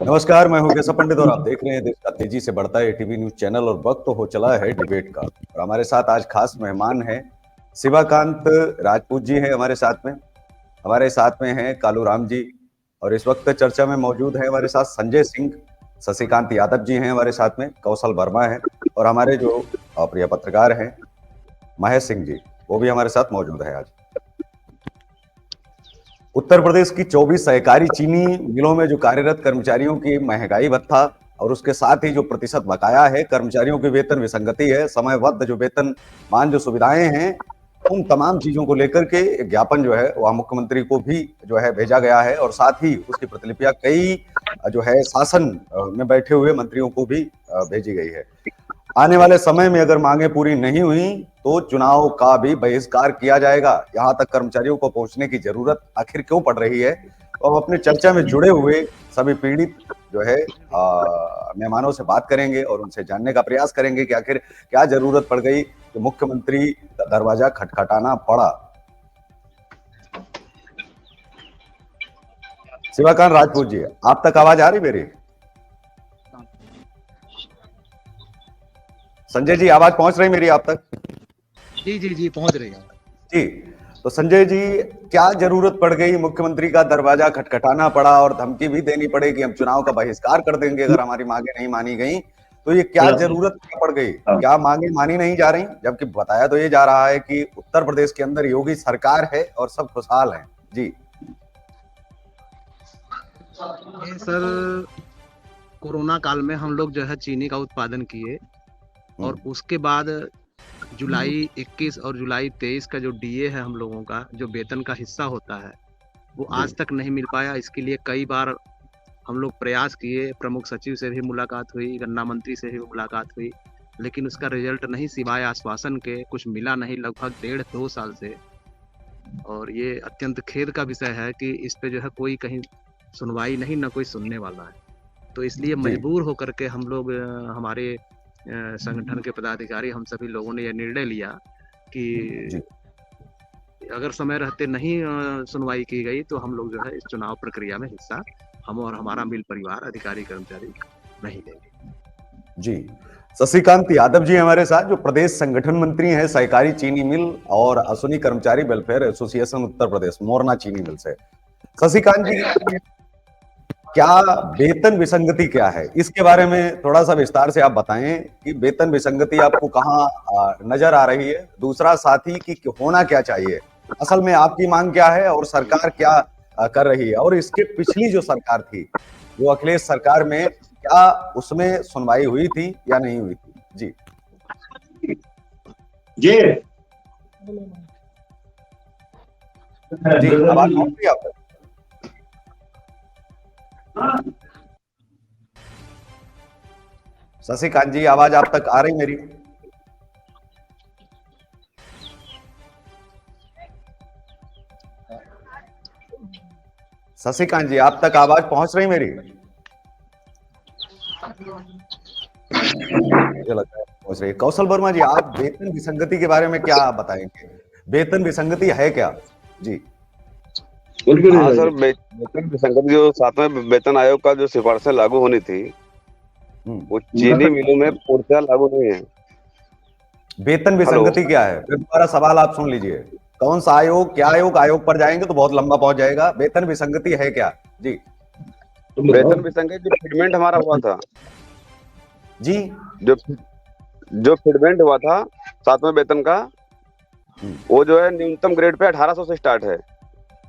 नमस्कार, मैं हूं केशव पंडित और आप देख रहे हैं देश का तेजी से बढ़ता है एटीवी न्यूज चैनल और वक्त हो चला है डिबेट का। और हमारे साथ आज खास मेहमान हैं शिवाकांत राजपूत जी हैं हमारे साथ में हैं कालूराम जी और इस वक्त चर्चा में मौजूद है हमारे साथ संजय सिंह, शशिकांत यादव जी हैं हमारे साथ में, कौशल वर्मा है और हमारे जो प्रिय पत्रकार हैं महेश सिंह जी, वो भी हमारे साथ मौजूद है। आज उत्तर प्रदेश की 24 सहकारी चीनी मिलों में जो कार्यरत कर्मचारियों की महंगाई भत्ता और उसके साथ ही जो प्रतिशत बकाया है, कर्मचारियों की वेतन विसंगति है, समयबद्ध जो वेतन मान जो सुविधाएं हैं, उन तमाम चीजों को लेकर के एक ज्ञापन जो है वह मुख्यमंत्री को भी जो है भेजा गया है और साथ ही उसकी प्रतिलिपियां कई जो है शासन में बैठे हुए मंत्रियों को भी भेजी गई है। आने वाले समय में अगर मांगे पूरी नहीं हुई तो चुनाव का भी बहिष्कार किया जाएगा। यहाँ तक कर्मचारियों को पहुंचने की जरूरत आखिर क्यों पड़ रही है? तो हम अपने चर्चा में जुड़े हुए सभी पीड़ित जो है मेहमानों से बात करेंगे और उनसे जानने का प्रयास करेंगे कि आखिर क्या जरूरत पड़ गई कि मुख्यमंत्री का दरवाजा खटखटाना पड़ा। शिवाकांत राजपूत जी, आप तक आवाज आ रही मेरी? संजय जी, आवाज पहुंच रही मेरी आप तक? जी पहुंच रही है जी। तो संजय जी, क्या जरूरत पड़ गई, मुख्यमंत्री का दरवाजा खटखटाना पड़ा और धमकी भी देनी पड़े कि हम चुनाव का बहिष्कार कर देंगे अगर हमारी मांगे नहीं मानी गई? तो ये क्या जरूरत पड़ गई? क्या मांगे मानी नहीं जा रही? जबकि बताया तो ये जा रहा है कि उत्तर प्रदेश के अंदर योगी सरकार है और सब खुशहाल हैं। जी सर, कोरोना काल में हम लोग जो है चीनी का उत्पादन किए और उसके बाद जुलाई 21 और जुलाई 23 का जो डीए है हम लोगों का, जो वेतन का हिस्सा होता है, वो आज तक नहीं मिल पाया। इसके लिए कई बार हम लोग प्रयास किए, प्रमुख सचिव से भी मुलाकात हुई, गन्ना मंत्री से भी मुलाकात हुई, लेकिन उसका रिजल्ट नहीं, सिवाय आश्वासन के कुछ मिला नहीं लगभग 1.5-2 साल से। और ये अत्यंत खेद का विषय है कि इस पे जो है कोई कहीं सुनवाई नहीं, ना कोई सुनने वाला है। तो इसलिए मजबूर होकर के हम लोग, हमारे संगठन के पदाधिकारी, हम सभी लोगों ने यह निर्णय लिया कि अगर समय रहते नहीं सुनवाई की गई तो हम लोग जो है इस चुनाव प्रक्रिया में हिस्सा, हम और हमारा मिल परिवार, अधिकारी कर्मचारी नहीं लेंगे। जी। शशिकांत यादव जी हमारे साथ, जो प्रदेश संगठन मंत्री हैं सहकारी चीनी मिल और असुनी कर्मचारी वेलफेयर एसोसिएशन उत्तर प्रदेश, मोरना चीनी मिल से। शशिकांत जी, क्या वेतन विसंगति क्या है, इसके बारे में थोड़ा सा विस्तार से आप बताएं कि वेतन विसंगति आपको कहाँ नजर आ रही है? दूसरा साथी कि होना क्या चाहिए, असल में आपकी मांग क्या है और सरकार क्या कर रही है? और इसके पिछली जो सरकार थी, जो अखिलेश सरकार में, क्या उसमें सुनवाई हुई थी या नहीं हुई थी? जी जी जी, आवाज पहुंच रही है आप तक? शशिकांत जी, आवाज आप तक आ रही मेरी? शशिकांत जी, आप तक आवाज पहुंच रही मेरी? मुझे लगता है पहुंच रही है। कौशल वर्मा जी, आप वेतन विसंगति के बारे में क्या बताएंगे? वेतन विसंगति है क्या? जी हाँ सर, वेतन विसंगति जो 7वें वेतन आयोग का जो सिफारिशें लागू होनी थी, वो चीनी मिलों में पूर्णतः लागू नहीं है। वेतन विसंगति क्या है? फिर दोबारा सवाल आप सुन लीजिए। कौन सा आयोग, क्या आयोग? आयोग पर जाएंगे तो बहुत लंबा पहुंच जाएगा। वेतन विसंगति है क्या? जी वेतन विसंगति जो फिटमेंट हमारा हुआ था जी, जो फिटमेंट हुआ था 7वें वेतन का, वो जो है न्यूनतम ग्रेड पे 1800 से स्टार्ट है,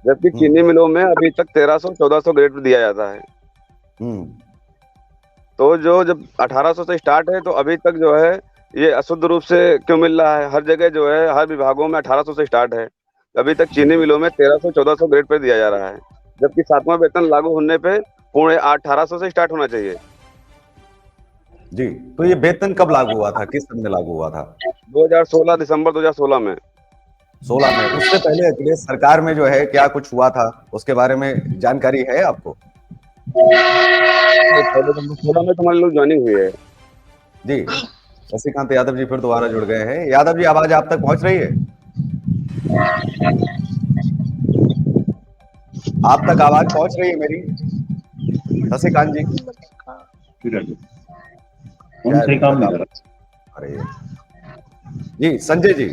जबकि चीनी मिलों में अभी तक 1300-1400 ग्रेड पे दिया जाता है। तो जो जब 1800 से स्टार्ट है तो अभी तक जो है ये अशुद्ध रूप से क्यों मिल रहा है? हर जगह जो है, हर विभागों में 1800 से स्टार्ट है। अभी तक चीनी मिलों में 1300-1400 ग्रेड पे दिया जा रहा है, जबकि 7वां वेतन लागू होने पे पूरे 1800 से स्टार्ट होना चाहिए। जी, तो ये वेतन कब लागू हुआ था, किस सन में लागू हुआ था? 2016 दिसंबर 2016 में। 16 में। उससे पहले अखिलेश सरकार में जो है क्या कुछ हुआ था, उसके बारे में जानकारी है आपको? पहले 2016 में तुम्हारी लोग ज्वाइनिंग हुई है। जी, शशिकांत यादव जी फिर दोबारा जुड़ गए हैं। यादव जी, आवाज आप तक पहुंच रही है? आप तक आवाज पहुंच रही है मेरी, शशिकांत जी? सही काम नहीं कर रहा। अरे जी, संजय जी,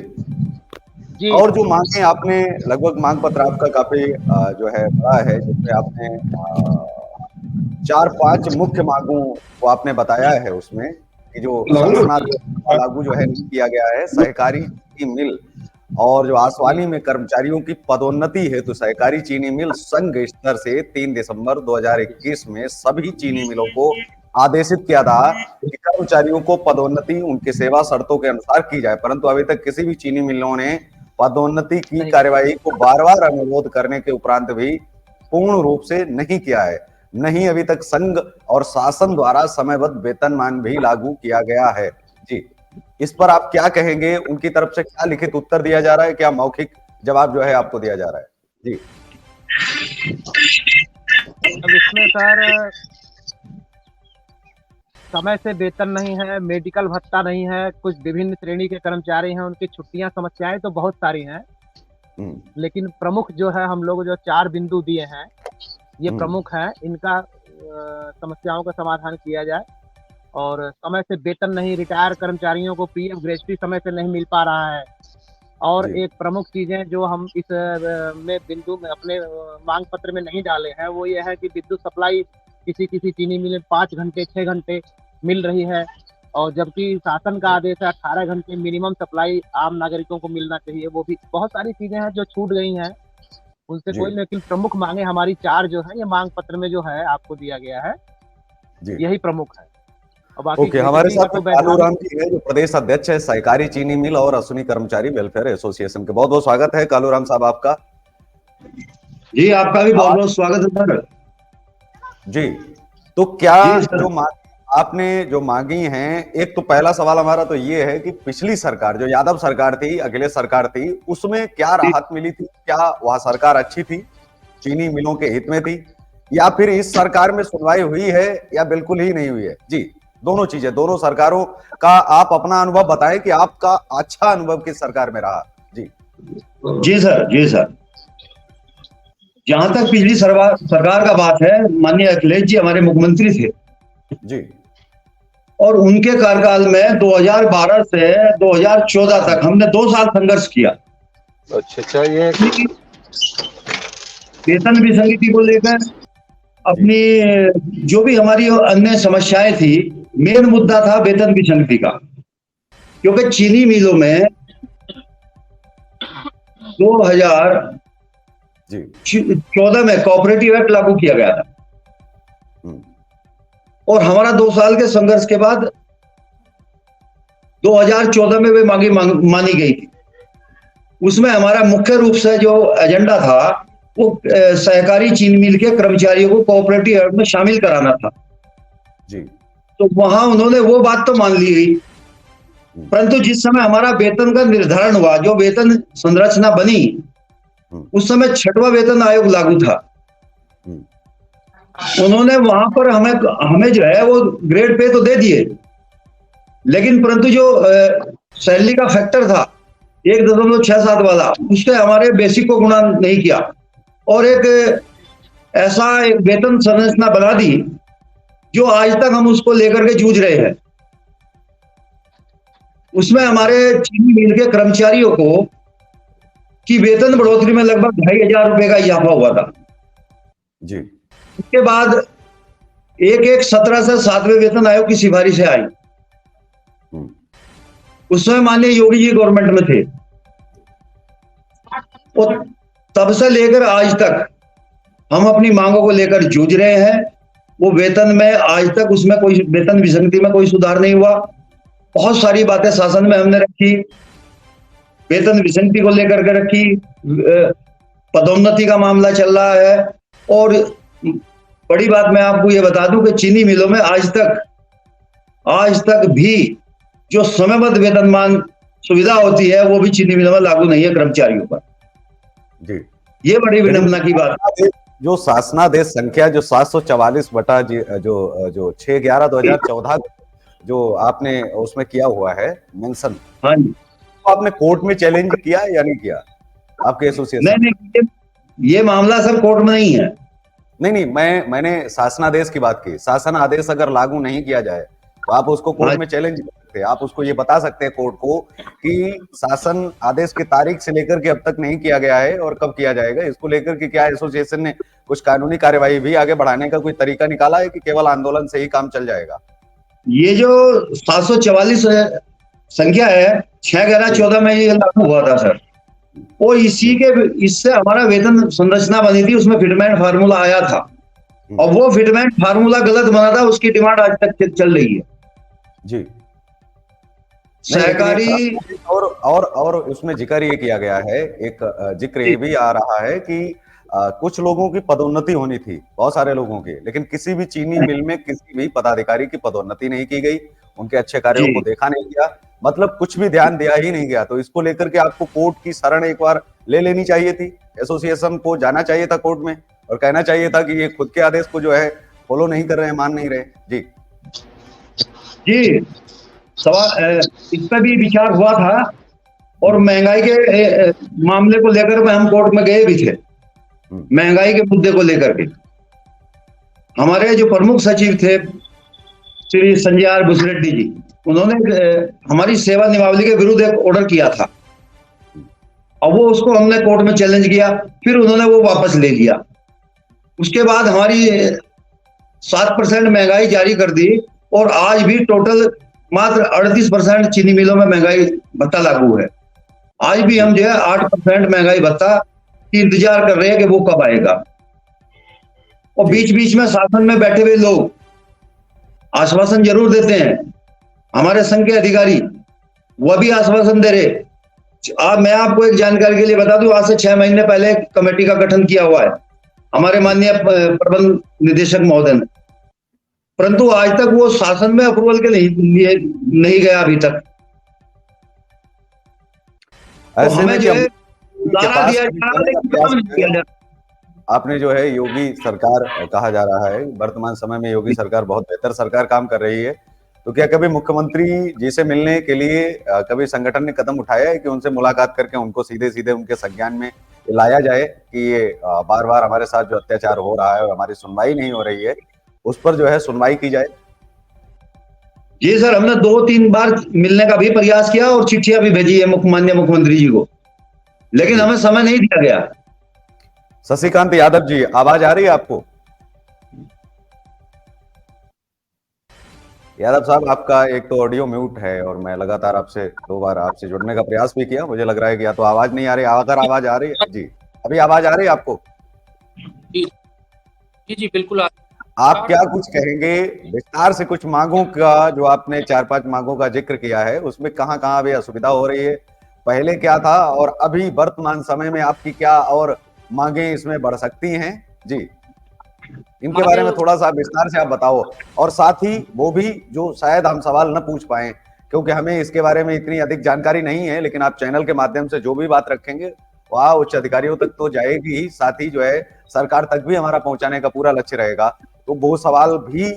जी और जो मांगे आपने, लगभग मांग पत्र आपका काफी जो है बड़ा है, जिसमें आपने 4-5 मुख्य मांगों को आपने बताया है उसमें कि जो संगठनात्मक लागू जो है नहीं किया गया है, सहकारी चीनी मिल और जो आसवानी में कर्मचारियों की पदोन्नति है, तो सहकारी चीनी मिल संघ स्तर से 3 दिसंबर 2021 में सभी चीनी मिलों को आदेशित किया था कि कर्मचारियों को पदोन्नति उनकी सेवा शर्तों के अनुसार की जाए, परंतु अभी तक किसी भी चीनी मिलों ने पदोन्नति की कार्यवाही को बार-बार अनुरोध करने के उपरांत भी पूर्ण रूप से नहीं किया है। नहीं अभी तक संघ और शासन द्वारा समयबद्ध वेतनमान भी लागू किया गया है। जी, इस पर आप क्या कहेंगे? उनकी तरफ से क्या लिखित उत्तर दिया जा रहा है, क्या मौखिक जवाब जो है आपको दिया जा रहा है? जी, अब इसमें सर समय से वेतन नहीं है, मेडिकल भत्ता नहीं है, कुछ विभिन्न श्रेणी के कर्मचारी हैं, उनकी छुट्टियां, समस्याएं तो बहुत सारी हैं, लेकिन प्रमुख जो है हम लोग जो 4 बिंदु दिए हैं, ये प्रमुख है। इनका समस्याओं का समाधान किया जाए। और समय से वेतन नहीं, रिटायर कर्मचारियों को पीएफ ग्रेच्युटी समय से नहीं मिल पा रहा है। और एक प्रमुख चीजें जो हम इस में बिंदु में अपने मांग पत्र में नहीं डाले हैं, वो ये है कि विद्युत सप्लाई किसी किसी चीनी मिल में 5 घंटे 6 घंटे मिल रही है, और जबकि शासन का आदेश है 18 घंटे मिनिमम सप्लाई आम नागरिकों को मिलना चाहिए। वो भी बहुत सारी चीजें हैं जो छूट गई हैं, उनसे कोई, लेकिन प्रमुख मांगे हमारी 4 जो है, ये मांग पत्र में जो है आपको दिया गया है, यही प्रमुख है। ओके, हमारे साथ कालूराम जी है, जो प्रदेश अध्यक्ष है सहकारी चीनी मिल और अश्विनी कर्मचारी वेलफेयर एसोसिएशन के। बहुत बहुत स्वागत है कालूराम साहब आपका। जी, आपका भी बहुत बहुत स्वागत है सर। जी, तो क्या जो आपने जो मांगी हैं, एक तो पहला सवाल हमारा तो ये है कि पिछली सरकार जो यादव सरकार थी, अखिलेश सरकार थी, उसमें क्या राहत मिली थी? क्या वह सरकार अच्छी थी, चीनी मिलों के हित में थी, या फिर इस सरकार में सुनवाई हुई है या बिल्कुल ही नहीं हुई है? जी, दोनों चीजें, दोनों सरकारों का आप अपना अनुभव बताएं कि आपका अच्छा अनुभव किस सरकार में रहा। जी जी सर, जी सर। जहां तक पिछली सरकार का बात है, माननीय अखिलेश जी हमारे मुख्यमंत्री थे जी, और उनके कार्यकाल में 2012 से 2014 तक हमने 2 साल संघर्ष किया। अच्छा, ये वेतन विसंगति को लेकर अपनी जो भी हमारी अन्य समस्याएं थी, मेन मुद्दा था वेतन विसंगति का, क्योंकि चीनी मिलों में 2014 में कोऑपरेटिव एक्ट लागू किया गया था, और हमारा 2 साल के संघर्ष के बाद 2014 में वे मांगी मानी गई थी। उसमें हमारा मुख्य रूप से जो एजेंडा था वो सहकारी चीनी मिल के कर्मचारियों को कोऑपरेटिव एक्ट में शामिल कराना था। जी, तो वहां उन्होंने वो बात तो मान ली गई, परंतु जिस समय हमारा वेतन का निर्धारण हुआ, जो वेतन संरचना बनी, उस समय 6वां वेतन आयोग लागू था। उन्होंने वहां पर हमें जो है वो ग्रेड पे तो दे दिए, लेकिन परंतु जो सैलरी का फैक्टर था 1.67 वाला, उससे हमारे बेसिक को गुणा नहीं किया, और एक ऐसा एक वेतन संरचना बना दी जो आज तक हम उसको लेकर के जूझ रहे हैं। उसमें हमारे चीनी मिल के कर्मचारियों को की वेतन बढ़ोतरी में लगभग 2500 रुपए का इजाफा हुआ था। जी, उसके बाद 17 से 7वें वेतन आयोग की सिफारिश से आई। उस समय माननीय योगी जी गवर्नमेंट में थे, और तब से लेकर आज तक हम अपनी मांगों को लेकर जूझ रहे हैं। वो वेतन में आज तक उसमें कोई वेतन विसंगति में कोई सुधार नहीं हुआ। बहुत सारी बातें शासन में हमने रखी, वेतन विसंगति को लेकर के रखी, पदोन्नति का मामला चल रहा है। और बड़ी बात मैं आपको ये बता दूं कि चीनी मिलों में आज तक भी जो समयबद्ध वेतनमान सुविधा होती है वो भी चीनी मिलों में लागू नहीं है कर्मचारियों पर। जी, ये बड़ी विडंबना की बात है। जो शासनादेश संख्या जो 744 बटा जो 6/11/2014 जो आपने उसमें किया हुआ है मेंशन, हाँ जी, तो आपने कोर्ट में चैलेंज किया या नहीं किया आपके एसोसिएशन? नहीं, ये मामला सर कोर्ट में नहीं है। नहीं, मैंने शासनादेश की बात की। शासन आदेश अगर लागू नहीं किया जाए तो आप उसको कोर्ट में चैलेंज कर सकते हैं। आप उसको ये बता सकते हैं कोर्ट को कि शासन आदेश की तारीख से लेकर के अब तक नहीं किया गया है और कब किया जाएगा। इसको लेकर के क्या एसोसिएशन ने कुछ कानूनी कार्यवाही भी आगे बढ़ाने का कोई तरीका निकाला है कि केवल आंदोलन से ही काम चल जाएगा? ये जो 744 संख्या है 6/11/14 में ये लागू हुआ था सर, और इससे हमारा वेतन संरचना बनी थी, उसमें फिटमेंट फार्मूला आया था और वो फिटमेंट फार्मूला गलत बना था, उसकी डिमांड आज तक चल रही है जी। सहकारी। और उसमें जिक्र ये किया गया है, एक जिक्र ये भी आ रहा है कि कुछ लोगों की पदोन्नति होनी थी, बहुत सारे लोगों की, लेकिन किसी भी चीनी मिल में किसी भी पदाधिकारी की पदोन्नति नहीं की गई, उनके अच्छे कार्यों को देखा नहीं गया, मतलब कुछ भी ध्यान दिया ही नहीं गया। तो इसको लेकर के आपको कोर्ट की शरण एक बार ले लेनी चाहिए थी, एसोसिएशन को जाना चाहिए था कोर्ट में और कहना चाहिए था कि ये खुद के आदेश को जो है फॉलो नहीं कर रहे हैं, मान नहीं रहे। जी जी, सवाल इस पर भी विचार हुआ था और महंगाई के मामले को लेकर के हम कोर्ट में गए भी थे। महंगाई के मुद्दे को लेकर के हमारे जो प्रमुख सचिव थे श्री संजय आर भुसरेड्डी जी, उन्होंने हमारी सेवा नियमावली के विरुद्ध एक ऑर्डर किया था और वो उसको हमने कोर्ट में चैलेंज किया, फिर उन्होंने वो वापस ले लिया। उसके बाद हमारी 7% महंगाई जारी कर दी और आज भी टोटल मात्र 38% चीनी मिलों में महंगाई भत्ता लागू है। आज भी हम जो है 8% महंगाई भत्ता की इंतजार कर रहे हैं कि वो कब आएगा। और बीच बीच में शासन में बैठे हुए लोग आश्वासन जरूर देते हैं, हमारे संघ के अधिकारी वह भी आश्वासन दे रहे। मैं आपको एक जानकारी के लिए बता दूं, आज से 6 महीने पहले कमेटी का गठन किया हुआ है हमारे माननीय प्रबंध निदेशक महोदय ने, परंतु आज तक वो शासन में अप्रूवल के लिए नहीं गया अभी तक। तो हमें जो है दिया जा रहा। आपने जो है योगी सरकार कहा जा रहा है, वर्तमान समय में योगी सरकार बहुत बेहतर सरकार काम कर रही है, तो क्या कभी मुख्यमंत्री जी से मिलने के लिए कभी संगठन ने कदम उठाया है कि उनसे मुलाकात करके उनको सीधे सीधे उनके संज्ञान में लाया जाए कि ये बार बार हमारे साथ जो अत्याचार हो रहा है और हमारी सुनवाई नहीं हो रही है, उस पर जो है सुनवाई की जाए? जी सर, हमने 2-3 बार मिलने का भी प्रयास किया और चिट्ठियां भी भेजी है माननीय मुख्यमंत्री जी को, लेकिन हमें समय नहीं दिया गया। शशिकांत यादव जी, आवाज आ रही है आपको? यादव साहब, आपका एक तो ऑडियो म्यूट है और मैं लगातार आपसे 2 बार आपसे जुड़ने का प्रयास भी किया, मुझे लग रहा है कि या तो आवाज नहीं आ रही, अगर आवाज आ रही है जी, अभी आवाज आ रही है आपको? जी जी बिल्कुल। आप क्या कुछ कहेंगे विस्तार से कुछ मांगों का, जो आपने 4-5 मांगों का जिक्र किया है, उसमें कहाँ कहाँ अभी असुविधा हो रही है, पहले क्या था और अभी वर्तमान समय में आपकी क्या और मांगे इसमें बढ़ सकती हैं? जी, इनके बारे में थोड़ा सा विस्तार से आप बताओ, और साथ ही वो भी जो शायद हम सवाल न पूछ पाए क्योंकि हमें इसके बारे में इतनी अधिक जानकारी नहीं है, लेकिन आप चैनल के माध्यम से जो भी बात रखेंगे वह उच्च अधिकारियों तक तो जाएगी ही, साथ ही जो है सरकार तक भी हमारा पहुंचाने का पूरा लक्ष्य रहेगा। तो वो सवाल भी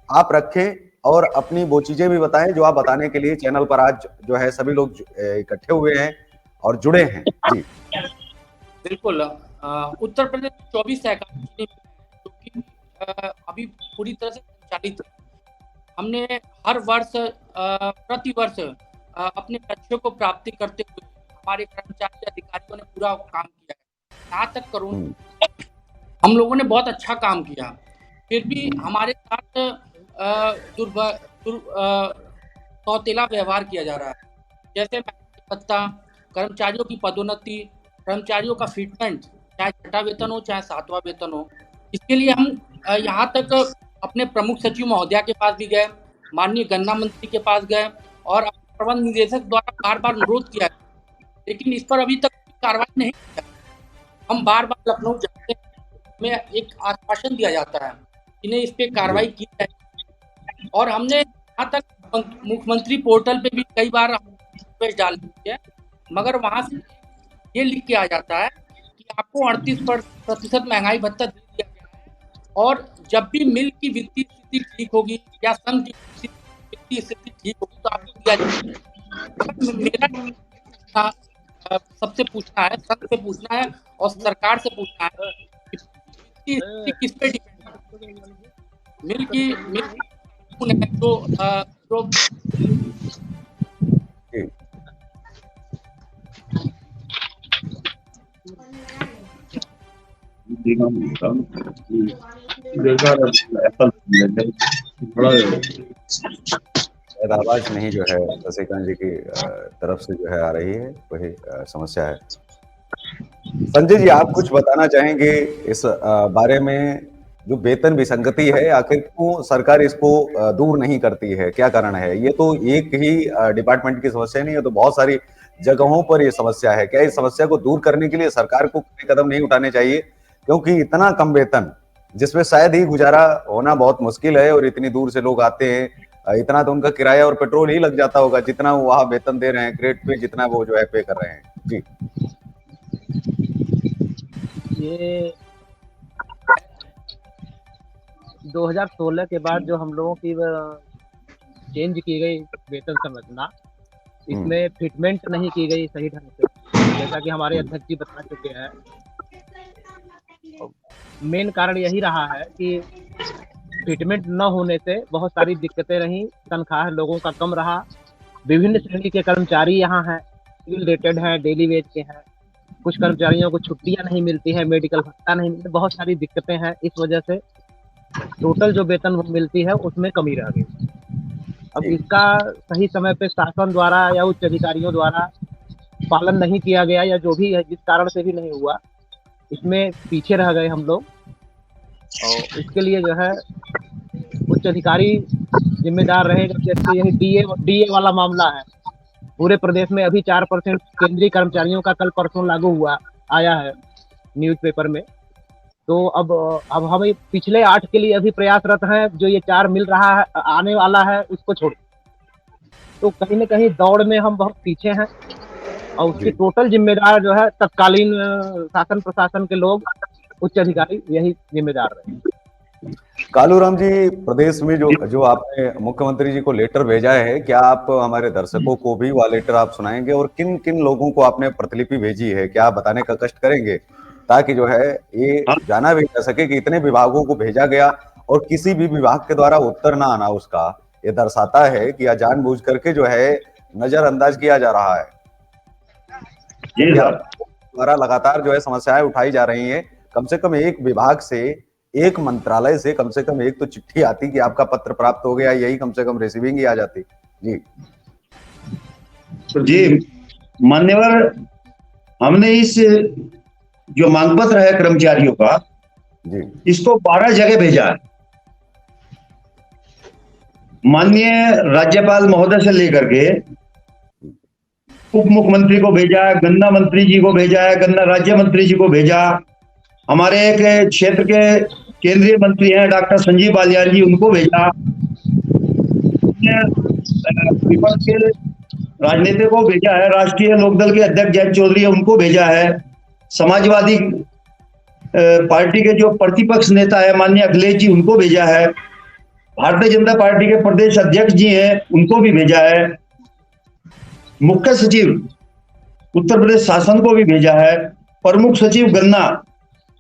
आप रखें और अपनी वो चीजें भी बताएं जो आप बताने के लिए चैनल पर आज जो है सभी लोग इकट्ठे हुए हैं और जुड़े हैं। जी बिल्कुल। उत्तर प्रदेश 24 सहकारी जो कि अभी पूरी तरह से संचालित है। हमने हर वर्ष प्रति वर्ष अपने लक्ष्यों को प्राप्ति करते हुए हमारे कर्मचारी अधिकारियों ने पूरा काम किया है। यहाँ तक करूँ, हम लोगों ने बहुत अच्छा काम किया, फिर भी हमारे साथ सौतेला व्यवहार किया जा रहा है। जैसे भत्ता, कर्मचारियों की पदोन्नति, कर्मचारियों का फिटमेंट, चाहे छठा वेतन हो चाहे 7वां वेतन हो, इसके लिए हम यहाँ तक अपने प्रमुख सचिव महोदया के पास भी गए, माननीय गन्ना मंत्री के पास गए और प्रबंध निदेशक द्वारा बार बार अनुरोध किया है, लेकिन इस पर अभी तक कार्रवाई नहीं की। हम बार बार लखनऊ जाते हैं, हमें एक आश्वासन दिया जाता है, इन्हें इस पे कार्रवाई की जाए। और हमने यहाँ तक मुख्यमंत्री पोर्टल पे भी कई बार रिक्वेस्ट डाल दी है, मगर वहाँ से ये लिख के आ जाता है कि आपको 38% महंगाई भत्ता दे दिया गया है, और जब भी मिल की वित्तीय स्थिति ठीक होगी या संघ की वित्तीय स्थिति ठीक होगी तो आपको दिया जाएगा। मेरा सबसे पूछना है, संघ से पूछना है और सरकार से पूछना है कि वित्तीय स्थिति किस पे डिपेंड है। मिल की जो शायद आवाज नहीं जो है शशिकांत जी की तरफ से जो है आ रही है, वही समस्या है। संजय जी, आप कुछ बताना चाहेंगे इस बारे में? जो वेतन विसंगति है, आखिर क्यों सरकार इसको दूर नहीं करती है? क्या कारण है? ये तो एक ही डिपार्टमेंट की समस्या नहीं है, तो बहुत सारी जगहों पर ये समस्या है। क्या इस समस्या को दूर करने के लिए सरकार को कोई कदम नहीं उठाने चाहिए? क्योंकि इतना कम वेतन जिसमें शायद ही गुजारा होना बहुत मुश्किल है, और इतनी दूर से लोग आते हैं, इतना तो उनका किराया और पेट्रोल ही लग जाता होगा जितना वो वहां वेतन दे रहे हैं, ग्रेड पे जितना वो जो है पे कर रहे हैं। जी, ये 2016 के बाद जो हम लोगों की चेंज की गई वेतन संरचना, इसमें फिटमेंट नहीं की गई सही ढंग से, जैसा कि हमारे अध्यक्ष जी बता चुके हैं। मेन कारण यही रहा है कि फिटमेंट न होने से बहुत सारी दिक्कतें रही, तनख्वाह लोगों का कम रहा। विभिन्न श्रेणी के कर्मचारी यहाँ हैं, सिविल रेटेड हैं, डेली वेज के हैं, कुछ कर्मचारियों को छुट्टियां नहीं मिलती है, मेडिकल भत्ता नहीं मिलता, बहुत सारी दिक्कतें हैं। इस वजह से टोटल जो वेतन मिलती है उसमें कमी रह गई। अब इसका सही समय पे शासन द्वारा या उच्च अधिकारियों द्वारा पालन नहीं किया गया, या जो भी है जिस कारण से भी नहीं हुआ, इसमें पीछे रह गए हम लोग। और इसके लिए जो है उच्च अधिकारी जिम्मेदार रहेगा। जैसे यही डीए वाला मामला है, पूरे प्रदेश में अभी 4% केंद्रीय कर्मचारियों का कल परसों लागू हुआ आया है न्यूज़पेपर में। तो अब हम पिछले 8 के लिए अभी प्रयासरत हैं, जो ये 4 मिल रहा है आने वाला है उसको छोड़। तो कहीं न कहीं दौड़ में हम बहुत पीछे हैं, और उसके टोटल जिम्मेदार जो है तत्कालीन शासन प्रशासन के लोग, उच्च अधिकारी यही जिम्मेदार रहे। कालूराम जी, प्रदेश में जो आपने मुख्यमंत्री जी को लेटर भेजा है, क्या आप हमारे दर्शकों को भी वह लेटर आप सुनाएंगे, और किन किन लोगों को आपने प्रतिलिपि भेजी है, क्या आप बताने का कष्ट करेंगे, ताकि जो है ये जाना भी जा सके कि इतने विभागों को भेजा गया और किसी भी विभाग के द्वारा उत्तर ना आना, उसका ये दर्शाता है कि जानबूझ करके जो है नजरअंदाज किया जा रहा है। द्वारा लगातार जो है समस्याएं उठाई जा रही हैं। कम से कम एक विभाग से, एक मंत्रालय से कम से कम एक तो चिट्ठी आती कि आपका पत्र प्राप्त हो गया, यही कम से कम रिसीविंग ही आ जाती। जी मान्यवर, हमने इस जो मांग पत्र है कर्मचारियों का जी, इसको 12 जगह भेजा है। माननीय राज्यपाल महोदय से लेकर के उप मुख्यमंत्री को भेजा है, गन्ना मंत्री जी को भेजा है, गन्ना राज्य मंत्री जी को भेजा, हमारे एक क्षेत्र के केंद्रीय मंत्री हैं डॉक्टर संजीव बालियान जी, उनको भेजा, विपक्ष के राजनीतिक को भेजा है, राष्ट्रीय लोकदल के अध्यक्ष जयंत चौधरी है उनको भेजा है, समाजवादी पार्टी के जो प्रतिपक्ष नेता है माननीय अखिलेश जी उनको भेजा है, भारतीय जनता पार्टी के प्रदेश अध्यक्ष जी हैं उनको भी भेजा है, मुख्य सचिव उत्तर प्रदेश शासन को भी भेजा है, प्रमुख सचिव गन्ना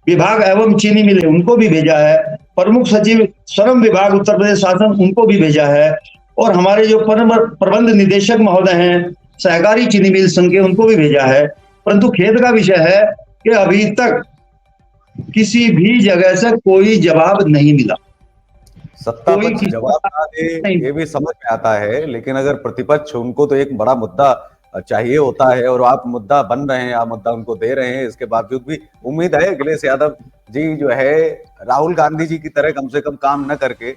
विभाग एवं चीनी मिले उनको भी भेजा है, प्रमुख सचिव श्रम विभाग उत्तर प्रदेश शासन उनको भी भेजा है, और हमारे जो प्रबंध निदेशक महोदय हैं सहकारी चीनी मिल संघ के उनको भी भेजा है। परंतु खेद का विषय है कि अभी तक किसी भी जगह से कोई जवाब नहीं मिला। सत्ता पक्ष जवाब ना दे ये भी समझ में आता है, लेकिन अगर प्रतिपक्ष, उनको तो एक बड़ा मुद्दा चाहिए होता है, और आप मुद्दा बन रहे हैं, आप मुद्दा उनको दे रहे हैं, इसके बावजूद भी उम्मीद है अखिलेश यादव जी जो है राहुल गांधी जी की तरह कम से कम काम न करके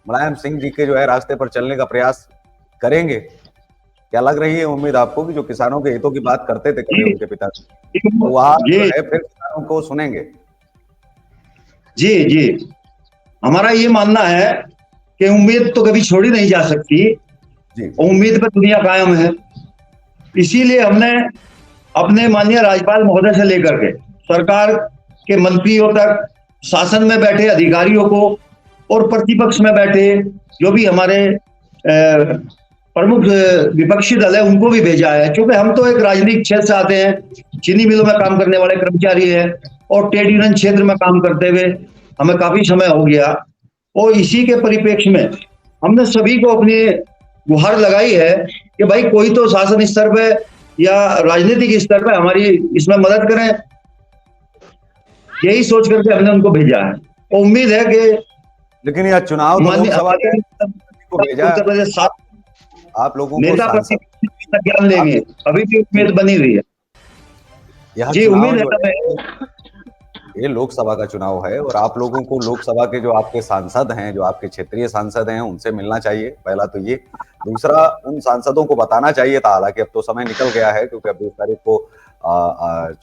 मुलायम सिंह जी के जो है रास्ते पर चलने का प्रयास करेंगे। क्या लग रही है उम्मीद आपको कि जो किसानों के हितों की बात करते थे कभी जी। उनके पिता, तो वह जो जी है फिर किसानों को सुनेंगे? जी जी, हमारा ये मानना है कि उम्मीद तो कभी छोड़ी नहीं जा सकती, जी उम्मीद पर दुनिया कायम है। इसीलिए हमने अपने माननीय राज्यपाल महोदय से लेकर के सरकार के मंत्रियों तक, शासन में बैठे अधिकारियों को और प्रतिपक्ष में बैठे जो भी हमारे प्रमुख विपक्षी दल है उनको भी भेजा है, क्योंकि हम तो एक राजनीतिक क्षेत्र से आते हैं, चीनी मिलों में काम करने वाले कर्मचारी हैं और ट्रेड यूनियन क्षेत्र में काम करते हुए हमें काफी समय हो गया। और इसी के परिप्रेक्ष्य में हमने सभी को अपनी गुहार लगाई है कि भाई कोई तो शासन स्तर पे या राजनीतिक स्तर पे हमारी इसमें मदद करें। यही सोच करके हमने उनको भेजा है और उम्मीद है कि लेकिन यह चुनाव तो माननीय लोकसभा के को भेजा, उत्तर प्रदेश सात आप लोगों को नेता सांसद, प्रतिनिधि ज्ञान देंगे, अभी भी उम्मीद बनी हुई है। यह जी चुनाव उम्मीद है जो है हमें। ये लोकसभा का चुनाव है और आप लोगों को लोकसभा के जो आपके सांसद हैं, जो आपके क्षेत्रीय सांसद हैं, उनसे मिलना चाहिए, पहला तो ये। दूसरा, उन सांसदों को बताना चाहिए था, हालांकि अब तो समय निकल गया है क्योंकि अब 20 तारीख को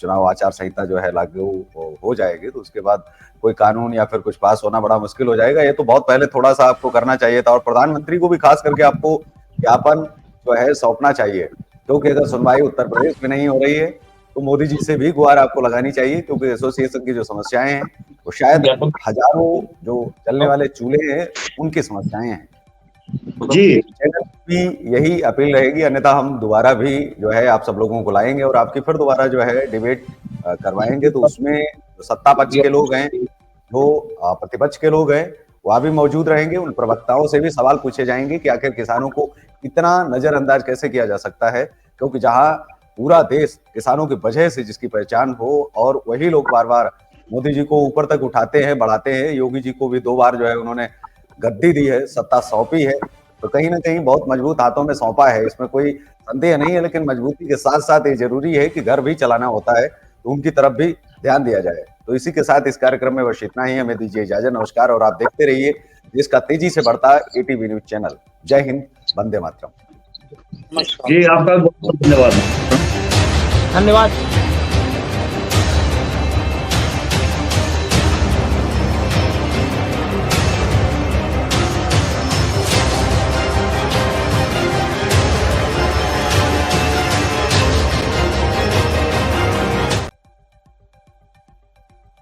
चुनाव आचार संहिता जो है लागू हो जाएगी, तो उसके बाद कोई कानून या फिर कुछ पास होना बड़ा मुश्किल हो जाएगा। ये तो बहुत पहले थोड़ा सा आपको करना चाहिए था और प्रधानमंत्री को भी खास करके आपको ज्ञापन जो है सौंपना चाहिए, क्योंकि अगर सुनवाई उत्तर प्रदेश में नहीं हो रही है तो मोदी जी से भी गुहार आपको लगानी चाहिए, क्योंकि एसोसिएशन की जो समस्याएं हैं वो शायद हजारों जो चलने वाले चूल्हे हैं उनकी समस्याएं हैं। जी चैनल की यही अपील रहेगी, अन्यथा हम दोबारा भी जो है आप सब लोगों को लाएंगे और आपकी फिर दोबारा जो है डिबेट करवाएंगे, तो उसमें जो सत्ता पक्ष के लोग हैं, जो प्रतिपक्ष के लोग हैं, वह भी मौजूद रहेंगे। उन प्रवक्ताओं से भी सवाल पूछे जाएंगे कि आखिर किसानों को इतना नजरअंदाज कैसे किया जा सकता है, क्योंकि जहां पूरा देश किसानों की वजह से जिसकी पहचान हो और वही लोग बार बार मोदी जी को ऊपर तक उठाते हैं, बढ़ाते हैं। योगी जी को भी 2 बार जो है उन्होंने गद्दी दी है, सत्ता सौंपी है, तो कहीं ना कहीं बहुत मजबूत हाथों में सौंपा है, इसमें कोई संदेह नहीं है। लेकिन मजबूती के साथ साथ ये जरूरी है कि घर भी चलाना होता है, तो उनकी तरफ भी ध्यान दिया जाए। तो इसी के साथ इस कार्यक्रम में बस इतना ही, हमें दीजिए इजाजत, नमस्कार। और आप देखते रहिए देश का तेजी से बढ़ता ATV न्यूज चैनल। जय हिंद, वंदे मातरम। नमस्कार। जी आपका बहुत बहुत धन्यवाद। धन्यवाद।